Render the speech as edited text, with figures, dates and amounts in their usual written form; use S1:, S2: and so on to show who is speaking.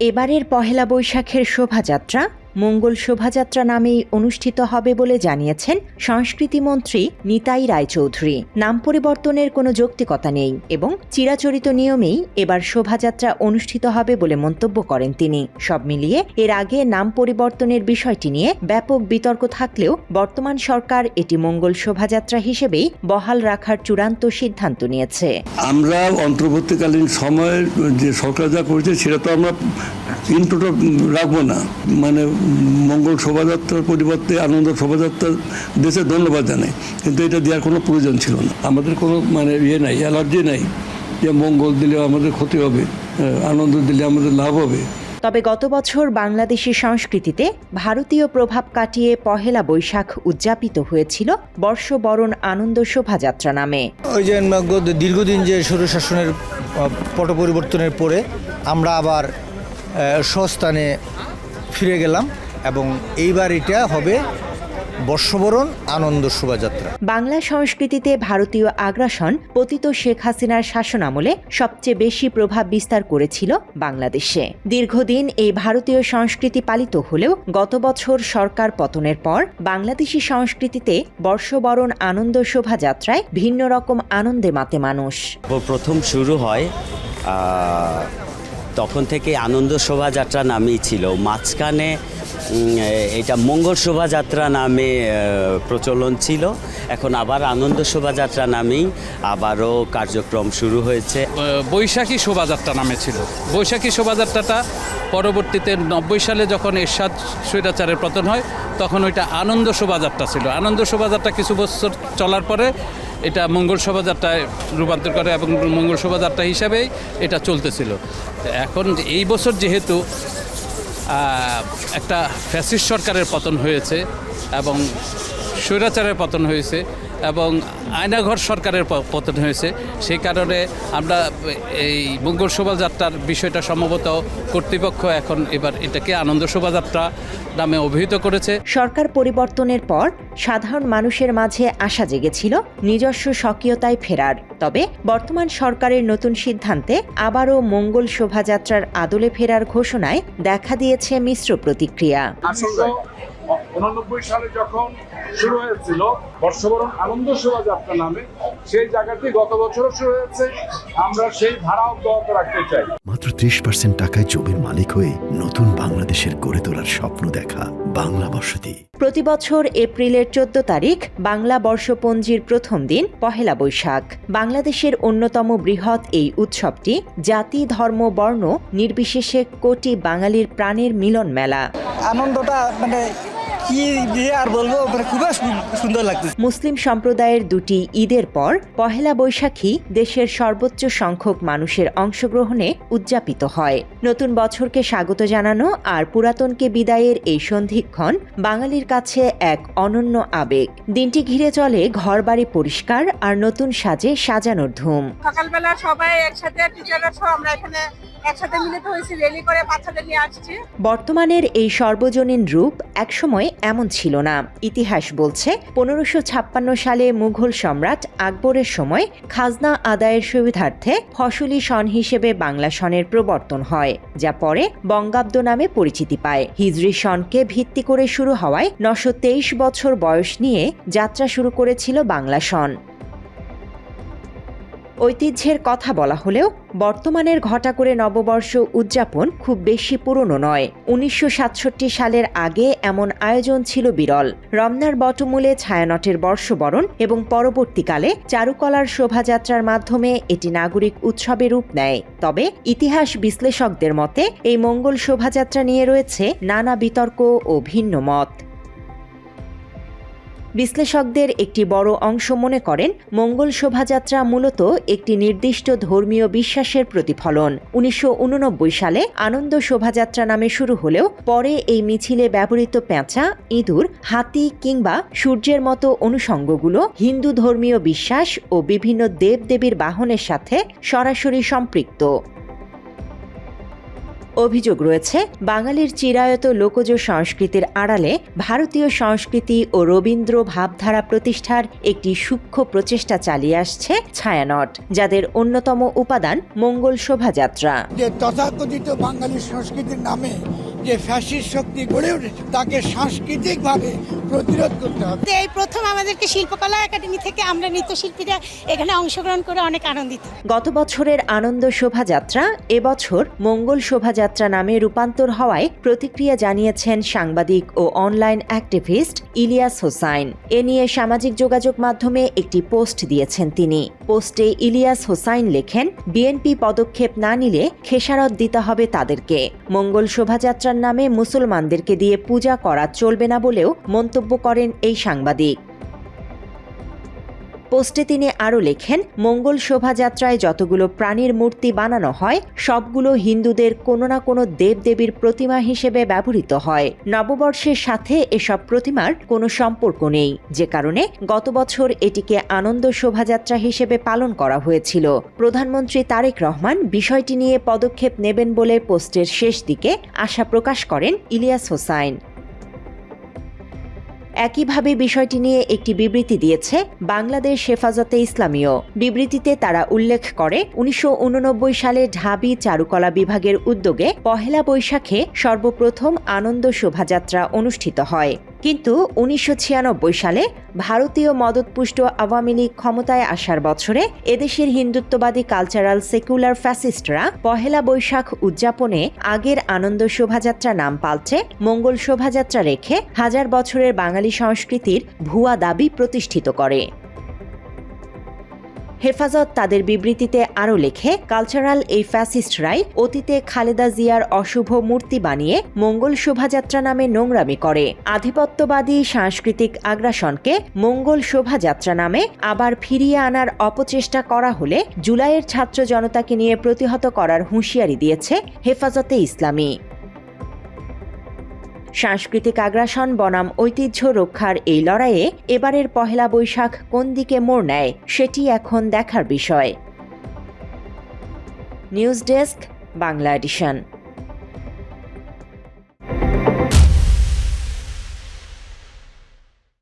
S1: এবারের পহেলা বৈশাখের শোভাযাত্রা মঙ্গল শোভাযাত্রা নামেই অনুষ্ঠিত হবে বলে জানিয়েছেন সংস্কৃতিমন্ত্রী নিতাই রায়চৌধুরী। নাম পরিবর্তনের কোনো যৌক্তিকতা নেই এবং চিরাচরিত নিয়মেই এবার শোভাযাত্রা অনুষ্ঠিত হবে বলে মন্তব্য করেন তিনি। সব মিলিয়ে এর আগে নাম পরিবর্তনের বিষয়টি নিয়ে ব্যাপক বিতর্ক থাকলেও বর্তমান সরকার এটি মঙ্গল শোভাযাত্রা হিসেবেই বহাল রাখার চূড়ান্ত সিদ্ধান্ত নিয়েছে।
S2: আমরা অন্তর্বর্তীকালীন সময়ে যে সরকার যা করেছে সেটা তো আমরা ইনটোটা রাখবো না, মানে মঙ্গল শোভাযাত্রার পরিবর্তে আনন্দ শোভাযাত্রা দেশে ধন্যবাদ জানাই, কিন্তু এটা দেওয়ার কোনো প্রয়োজন ছিল না। আমাদের কোনো নাই, অ্যালার্জি নাই যে মঙ্গল দিলে আমাদের ক্ষতি হবে, আনন্দ দিলে আমাদের লাভ হবে।
S1: তবে গত বছর বাংলাদেশি সংস্কৃতিতে ভারতীয় প্রভাব কাটিয়ে পহেলা বৈশাখ উদযাপিত হয়েছিল বর্ষবরণ আনন্দ শোভাযাত্রা নামে।
S3: ওই যে দীর্ঘদিন যে স্বৈরশাসনের পট পরিবর্তনের পরে আমরা আবার স্বস্থানে ফিরে গেলাম এবং এইবার এটা হবে বর্ষবরণ আনন্দ শোভাযাত্রা।
S1: বাংলা সংস্কৃতিতে ভারতীয় আগ্রাসন পতিত শেখ হাসিনার শাসনামলে সবচেয়ে বেশি প্রভাব বিস্তার করেছিল বাংলাদেশে। দীর্ঘদিন এই ভারতীয় সংস্কৃতি পালিত হলেও গত বছর সরকার পতনের পর বাংলাদেশি সংস্কৃতিতে বর্ষবরণ আনন্দ শোভাযাত্রায় ভিন্ন রকম আনন্দে মাতে মানুষ।
S4: প্রথম শুরু হয় তখন থেকে আনন্দ শোভাযাত্রা নামেই ছিল, মাঝখানে এটা মঙ্গল শোভাযাত্রা নামে প্রচলন ছিল, এখন আবার আনন্দ শোভাযাত্রা নামেই আবারও কার্যক্রম শুরু হয়েছে।
S5: বৈশাখী শোভাযাত্রা নামে ছিল। বৈশাখী শোভাযাত্রাটা পরবর্তীতে 90 সালে যখন এরশাদ স্বৈরাচারের পতন হয় তখন ওইটা আনন্দ শোভাযাত্রা ছিল। আনন্দ শোভাযাত্রা কিছু বছর চলার পরে এটা মঙ্গল শোভাযাত্রায় রূপান্তর করে এবং মঙ্গল শোভাযাত্রা হিসাবেই এটা চলতেছিল। এখন এই বছর যেহেতু একটা ফ্যাসিস্ট সরকারের পতন হয়েছে এবং স্বৈরাচারের পতন হয়েছে এবং আয়নাঘর সরকারের পতন হয়েছে, সেই কারণে আমরা এই মঙ্গল শোভাযাত্রার বিষয়টা সম্ভবত কর্তৃপক্ষ এখন এবার এটাকে আনন্দ শোভাযাত্রা নামে অভিহিত করেছে।
S1: সরকার পরিবর্তনের পর সাধারণ মানুষের মাঝে আশা জেগেছিল নিজস্ব স্বকীয়তায় ফেরার। তবে বর্তমান সরকারের নতুন সিদ্ধান্তে আবারও মঙ্গল শোভাযাত্রার আদলে ফেরার ঘোষণায় দেখা দিয়েছে মিশ্র প্রতিক্রিয়া।
S6: 1989 সালে যখন শুরু হয়েছিল বর্ষবরণ আনন্দ শোভাযাত্রা নামে, সেই জায়গাটি গত বছরও শুরু হয়েছে। আমরা সেই ধারা অব্যাহত রাখতে চাই।
S7: মাত্র 30% টাকায় জমির মালিক হয়ে নতুন বাংলাদেশের গড়ে তোলার স্বপ্ন দেখা বাংলা বসতি।
S1: প্রতি বছর এপ্রিলের 14 তারিখ বাংলা বর্ষপঞ্জির প্রথম দিন পহেলা বৈশাখ। বাংলাদেশের অন্যতম বৃহৎ এই উৎসবটি জাতি, ধর্ম, বর্ণ নির্বিশেষে কোটি বাঙালির প্রাণের মিলন মেলা।
S3: আনন্দটা কি দিয়ে আর বলবো, খুবই সুন্দর লাগতেছে।
S1: মুসলিম সম্প্রদায়ের দুটি ঈদের পর পহেলা বৈশাখী দেশের সর্বোচ্চ সংখ্যক মানুষের অংশগ্রহণে উদযাপিত হয়। নতুন বছরকে স্বাগত জানানো আর পুরাতনকে বিদায়ের এই সন্ধিক্ষণ বাঙালির কাছে এক অনন্য আবেগ। দিনটি ঘিরে চলে ঘরবাড়ি পরিষ্কার আর নতুন সাজে সাজানোর ধুম।
S8: সকালবেলা সবাই একসাথে আমরা এখানে একসাথে মিলিত হয়েছি, র্যালি করে বাচ্চাদের নিয়ে আসছি।
S1: বর্তমানের এই সর্বজনীন রূপ একসময় এমন ছিল না। ইতিহাস বলছে 1556 সালে মুঘল সম্রাট আকবরের সময় খাজনা আদায়ের সুবিধার্থে ফসলি সন হিসেবে বাংলা সনের প্রবর্তন হয়, যা পরে বঙ্গাব্দ নামে পরিচিতি পায়। হিজরি সনকে ভিত্তি করে শুরু হওয়ায় 923 বছর বয়স নিয়ে যাত্রা শুরু করেছিল বাংলা সন। ঐতিহ্যের কথা বলা হলেও বর্তমানের ঘটা করে নববর্ষ উদযাপন খুব বেশি পুরনো নয়। 1967 সালের আগে এমন আয়োজন ছিল বিরল। রমনার বটমূলে ছায়ানটের বর্ষবরণ এবং পরবর্তীকালে চারুকলার শোভাযাত্রার মাধ্যমে এটি নাগরিক উৎসবে রূপ নেয়। তবে ইতিহাস বিশ্লেষকদের মতে এই মঙ্গল শোভাযাত্রা নিয়ে রয়েছে নানা বিতর্ক ও ভিন্ন মত। বিশ্লেষকদের একটি বড় অংশ মনে করেন মঙ্গল শোভাযাত্রা মূলত একটি নির্দিষ্ট ধর্মীয় বিশ্বাসের প্রতিফলন। 1989 সালে আনন্দ শোভাযাত্রা নামে শুরু হলেও পরে এই মিছিলে ব্যবহৃত পেঁচা, ইঁদুর, হাতি কিংবা সূর্যের মতো অনুষঙ্গগুলো হিন্দু ধর্মীয় বিশ্বাস ও বিভিন্ন দেবদেবীর বাহনের সাথে সরাসরি সম্পৃক্ত। অভিযোগ রয়েছে বাঙালির চিরায়ত লোকজ সংস্কৃতির আড়ালে ভারতীয় সংস্কৃতি ও রবীন্দ্র ভাবধারা প্রতিষ্ঠার একটি সূক্ষ্ম প্রচেষ্টা চালিয়ে আসছে ছায়ানট, যাদের অন্যতম উপাদান মঙ্গল শোভাযাত্রা।
S9: যে তথাকথিত বাঙালি সংস্কৃতির নামে যে ফ্যাসিস্ট শক্তি গড়ে উঠেছে তাকে সাংস্কৃতিকভাবে প্রতিরোধ করতে হবে।
S10: এই প্রথম আমাদেরকে শিল্পকলা একাডেমি থেকে আমরা নৃত্যশিল্পীরা এখানে অংশগ্রহণ করে অনেক আনন্দিত।
S1: গত বছরের আনন্দ শোভাযাত্রা এবছর মঙ্গল শোভাযাত্রা নামে রূপান্তর হওয়ায় প্রতিক্রিয়া জানিয়েছেন সাংবাদিক ও অনলাইন অ্যাক্টিভিস্ট ইলিয়াস হোসাইন। এ নিয়ে সামাজিক যোগাযোগ মাধ্যমে একটি পোস্ট দিয়েছেন তিনি। পোস্টে ইলিয়াস হোসাইন লেখেন, বিএনপি পদক্ষেপ না নিলে খেসারত দিতে হবে তাদেরকে। মঙ্গল শোভাযাত্রার নামে মুসলমানদেরকে দিয়ে পূজা করা চলবে না বলেও মন্তব্য করেন এই সাংবাদিক। পোস্টে তিনি আরও লেখেন, মঙ্গল শোভাযাত্রায় যতগুলো প্রাণীর মূর্তি বানানো হয় সবগুলো হিন্দুদের কোনো না কোনো দেবদেবীর প্রতিমা হিসেবে ব্যবহৃত হয়। নববর্ষের সাথে এসব প্রতিমার কোনো সম্পর্ক নেই, যে কারণে গত বছর এটিকে আনন্দ শোভাযাত্রা হিসেবে পালন করা হয়েছিল। প্রধানমন্ত্রী তারেক রহমান বিষয়টি নিয়ে পদক্ষেপ নেবেন বলে পোস্টের শেষ দিকে আশা প্রকাশ করেন ইলিয়াস হোসাইন। একইভাবে বিষয়টি নিয়ে একটি বিবৃতি দিয়েছে বাংলাদেশ হেফাজতে ইসলামীও। বিবৃতিতে তারা উল্লেখ করে, 1989 সালে ঢাবি চারুকলা বিভাগের উদ্যোগে পহেলা বৈশাখে সর্বপ্রথম আনন্দ শোভাযাত্রা অনুষ্ঠিত হয়। কিন্তু 1996 সালে ভারতীয় মদতপুষ্ট আওয়ামী লীগ ক্ষমতায় আসার বছরে এদেশের হিন্দুত্ববাদী কালচারাল সেকুলার ফ্যাসিস্টরা পহেলা বৈশাখ উদযাপনে আগের আনন্দ শোভাযাত্রা নাম পাল্টে মঙ্গল শোভাযাত্রা রেখে হাজার বছরের বাঙালি সংস্কৃতির ভুয়া দাবি প্রতিষ্ঠিত করে। হেফাজত তাদের বিবৃতিতে আরও লেখে, কালচারাল এই ফ্যাসিস্টরাই অতীতে খালেদা জিয়ার অশুভ মূর্তি বানিয়ে মঙ্গল শোভাযাত্রা নামে নোংরামি করে। আধিপত্যবাদী সাংস্কৃতিক আগ্রাসনকে মঙ্গল শোভাযাত্রা নামে আবার ফিরিয়ে আনার অপচেষ্টা করা হলে জুলাইয়ের ছাত্র জনতাকে নিয়ে প্রতিহত করার হুঁশিয়ারি দিয়েছে হেফাজতে ইসলামী। সাংস্কৃতিক আগ্রাসন বনাম ঐতিহ্য রক্ষার এই লড়াইয়ে এবারের পহেলা বৈশাখ কোন দিকে মোড় নেয় সেটি এখন দেখার বিষয়। News desk, Bangla addition.